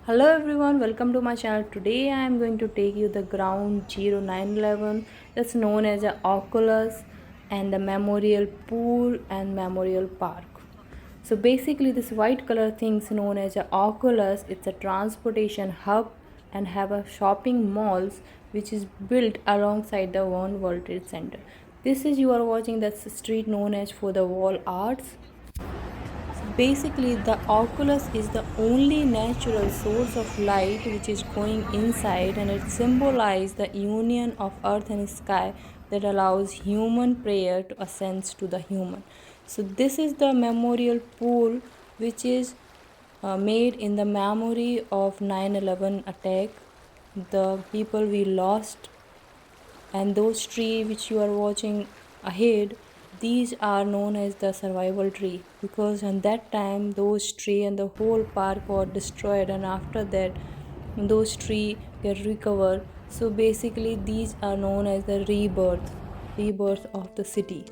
Hello everyone, welcome to my channel. Today I am going to take you the ground 0911 that's known as a oculus and the memorial pool and memorial park. So basically this white color things known as a oculus, it's a transportation hub and have a shopping malls which is built alongside the One World Trade Center. This is you are watching that's the street known as for the wall arts. Basically, the oculus is the only natural source of light which is going inside, and it symbolizes the union of earth and sky that allows human prayer to ascend to the human. So, this is the memorial pool which is made in the memory of 9/11 attack, the people we lost, and those trees which you are watching ahead, these are known as the survival tree, because in that time those tree and the whole park were destroyed, and after that those tree get recovered. So basically these are known as the rebirth of the city.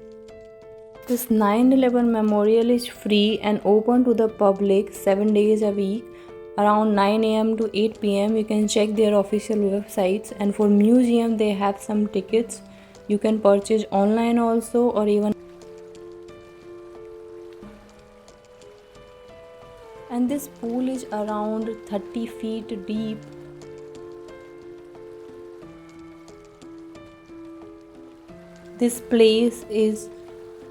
This 9/11 memorial is free and open to the public 7 days a week around 9 a.m. to 8 p.m. You can check their official websites, and for museum they have some tickets you can purchase online also, or even, and this pool is around 30 feet deep. This place is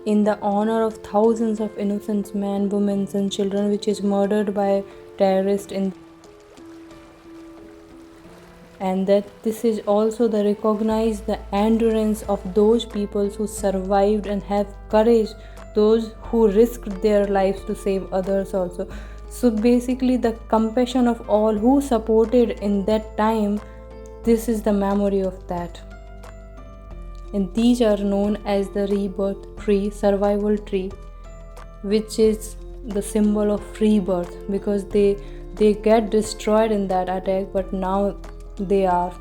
in the honor of thousands of innocent men, women and children which is murdered by terrorists and that this is also the recognize the endurance of those people who survived and have courage, those who risked their lives to save others also. So basically the compassion of all who supported in that time, this is the memory of that. And these are known as the rebirth tree, survival tree, which is the symbol of rebirth, because they get destroyed in that attack, but now they are